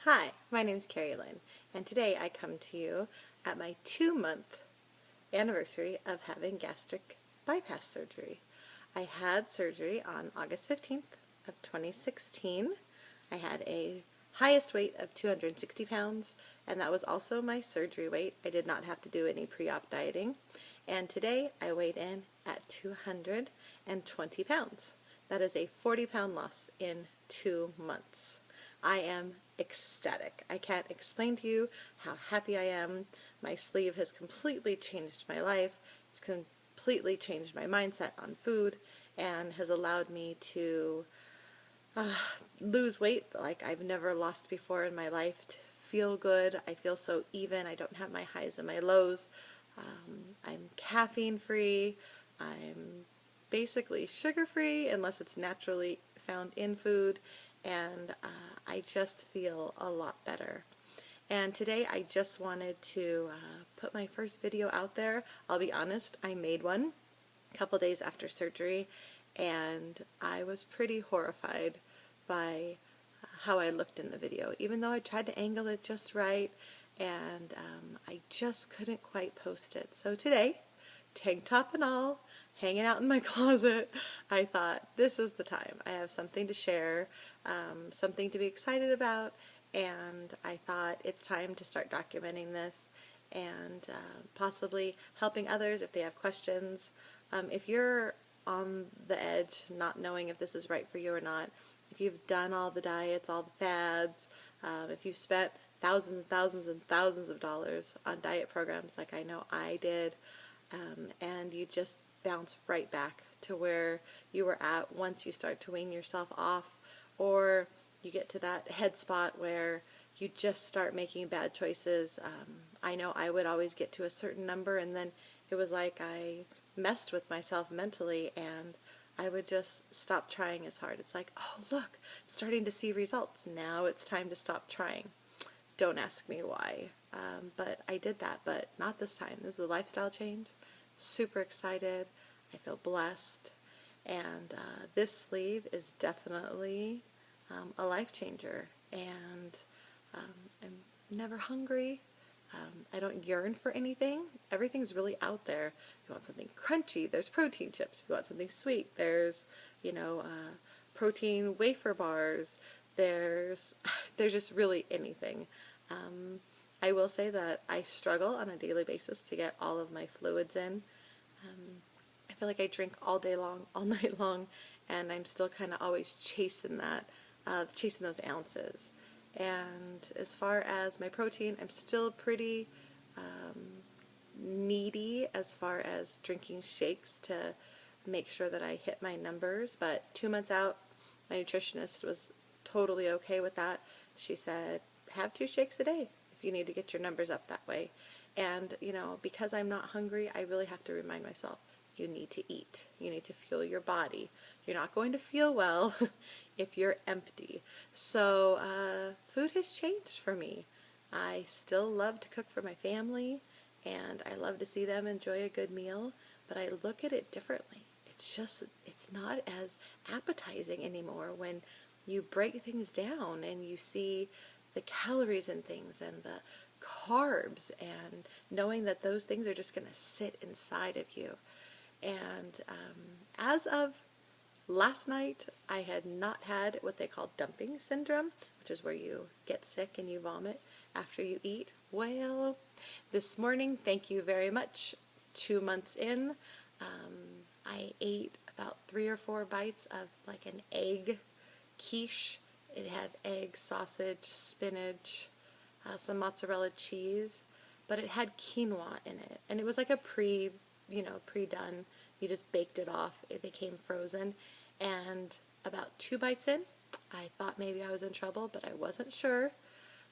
Hi, my name is Carrie Lynn, and today I come to you at my 2-month anniversary of having gastric bypass surgery. I had surgery on August 15th of 2016. I had a highest weight of 260 pounds, and that was also my surgery weight. I did not have to do any pre-op dieting, and today I weighed in at 220 pounds. That is a 40-pound loss in 2 months. I am ecstatic. I can't explain to you how happy I am. My sleeve has completely changed my life. It's completely changed my mindset on food and has allowed me to lose weight like I've never lost before in my life, to feel good. I feel so even. I don't have my highs and my lows. I'm caffeine free. I'm basically sugar free unless it's naturally found in food, and I just feel a lot better. And today I just wanted to put my first video out there. I'll be honest, I made one a couple days after surgery, and I was pretty horrified by how I looked in the video, even though I tried to angle it just right, and I just couldn't quite post it. So today, tank top and all, hanging out in my closet, I thought this is the time. I have something to share, something to be excited about, and I thought it's time to start documenting this and possibly helping others if they have questions. If you're on the edge, not knowing if this is right for you or not, if you've done all the diets, all the fads, if you've spent thousands and thousands and thousands of dollars on diet programs like I know I did, and you just bounce right back to where you were at once you start to wean yourself off, or you get to that head spot where you just start making bad choices. I know I would always get to a certain number, and then it was like I messed with myself mentally, and I would just stop trying as hard. It's like, oh look, I'm starting to see results. Now it's time to stop trying. Don't ask me why, but I did that, but not this time. This is a lifestyle change. Super excited. I feel blessed, and this sleeve is definitely a life changer, and I'm never hungry. I don't yearn for anything. Everything's really out there. If you want something crunchy, there's protein chips. If you want something sweet, there's, protein wafer bars. There's just really anything. I will say that I struggle on a daily basis to get all of my fluids in. I feel like I drink all day long, all night long, and I'm still kind of always chasing that, chasing those ounces. And as far as my protein, I'm still pretty needy as far as drinking shakes to make sure that I hit my numbers. But 2 months out, my nutritionist was totally okay with that. She said, have 2 shakes a day if you need to get your numbers up that way. And, because I'm not hungry, I really have to remind myself, you need to eat. You need to fuel your body. You're not going to feel well if you're empty. So food has changed for me. I still love to cook for my family, and I love to see them enjoy a good meal, but I look at it differently. It's not as appetizing anymore when you break things down and you see the calories in things and the carbs, and knowing that those things are just going to sit inside of you. And as of last night, I had not had what they call dumping syndrome, which is where you get sick and you vomit after you eat. Well, this morning, thank you very much, 2 months in, I ate about 3 or 4 bites of like an egg quiche. It had egg, sausage, spinach, some mozzarella cheese, but it had quinoa in it, and it was like a pre-done. You just baked it off. It became frozen, and about 2 bites in, I thought maybe I was in trouble, but I wasn't sure.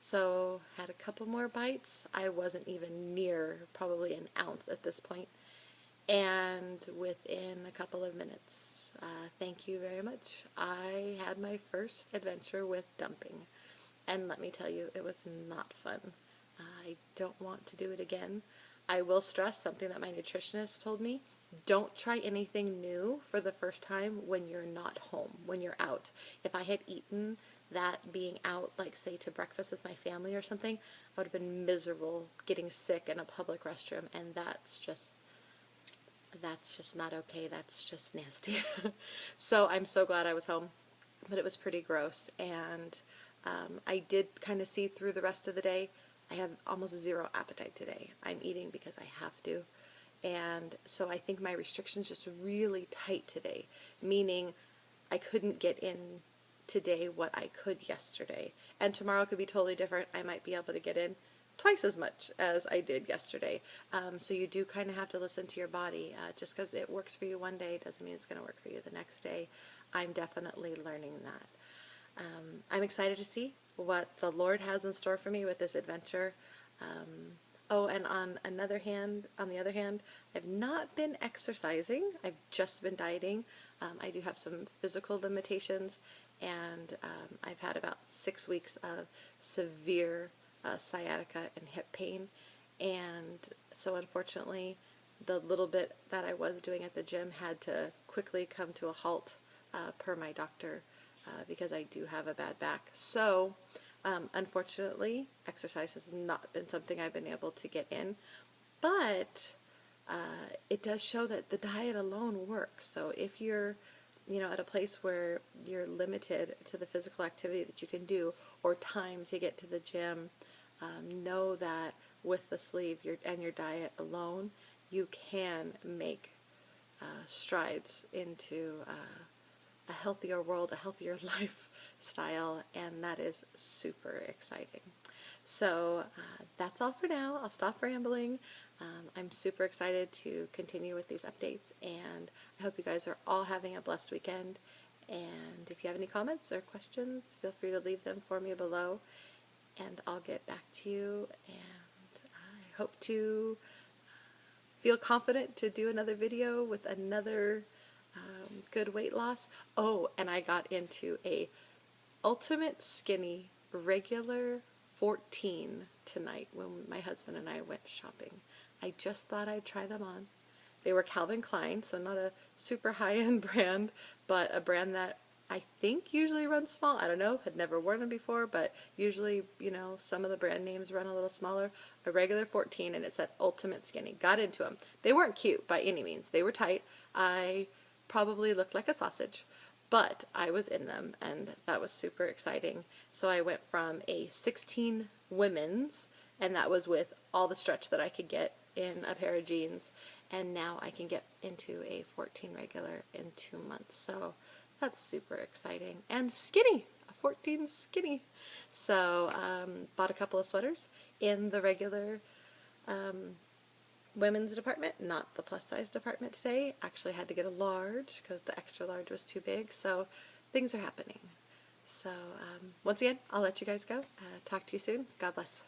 So had a couple more bites. I wasn't even near probably an ounce at this point, and within a couple of minutes, thank you very much, I had my first adventure with dumping. And let me tell you, it was not fun. I don't want to do it again. I will stress something that my nutritionist told me. Don't try anything new for the first time when you're not home, when you're out. If I had eaten that being out, like say to breakfast with my family or something, I would have been miserable getting sick in a public restroom, and that's just not okay. That's just nasty. So I'm so glad I was home, but it was pretty gross, and I did kind of see through the rest of the day. I have almost zero appetite today. I'm eating because I have to. And so I think my restrictions just really tight today, meaning I couldn't get in today what I could yesterday. And tomorrow could be totally different. I might be able to get in twice as much as I did yesterday. So you do kind of have to listen to your body. Just because it works for you one day doesn't mean it's going to work for you the next day. I'm definitely learning that. I'm excited to see what the Lord has in store for me with this adventure. Oh, and on the other hand, I've not been exercising. I've just been dieting. I do have some physical limitations, and I've had about 6 weeks of severe sciatica and hip pain, and so unfortunately the little bit that I was doing at the gym had to quickly come to a halt per my doctor because I do have a bad back. So unfortunately, exercise has not been something I've been able to get in, but it does show that the diet alone works. So if you're, at a place where you're limited to the physical activity that you can do or time to get to the gym, know that with the sleeve and your diet alone, you can make strides into a healthier world, a healthier lifestyle, and that is super exciting. So that's all for now. I'll stop rambling. I'm super excited to continue with these updates, and I hope you guys are all having a blessed weekend. And if you have any comments or questions, feel free to leave them for me below, and I'll get back to you. And I hope to feel confident to do another video with another good weight loss. Oh, and I got into a ultimate skinny regular 14 tonight when my husband and I went shopping. I just thought I'd try them on. They were Calvin Klein, so not a super high-end brand, but a brand that I think usually runs small. I don't know, had never worn them before, but usually, some of the brand names run a little smaller. A regular 14, and it said ultimate skinny. Got into them. They weren't cute by any means. They were tight. I probably looked like a sausage, but I was in them, and that was super exciting. So I went from a 16 women's, and that was with all the stretch that I could get in a pair of jeans, and now I can get into a 14 regular in 2 months. So that's super exciting. And skinny, a 14 skinny. So bought a couple of sweaters in the regular women's department, not the plus size department today. Actually had to get a large because the extra large was too big. So things are happening. So once again, I'll let you guys go. Talk to you soon. God bless.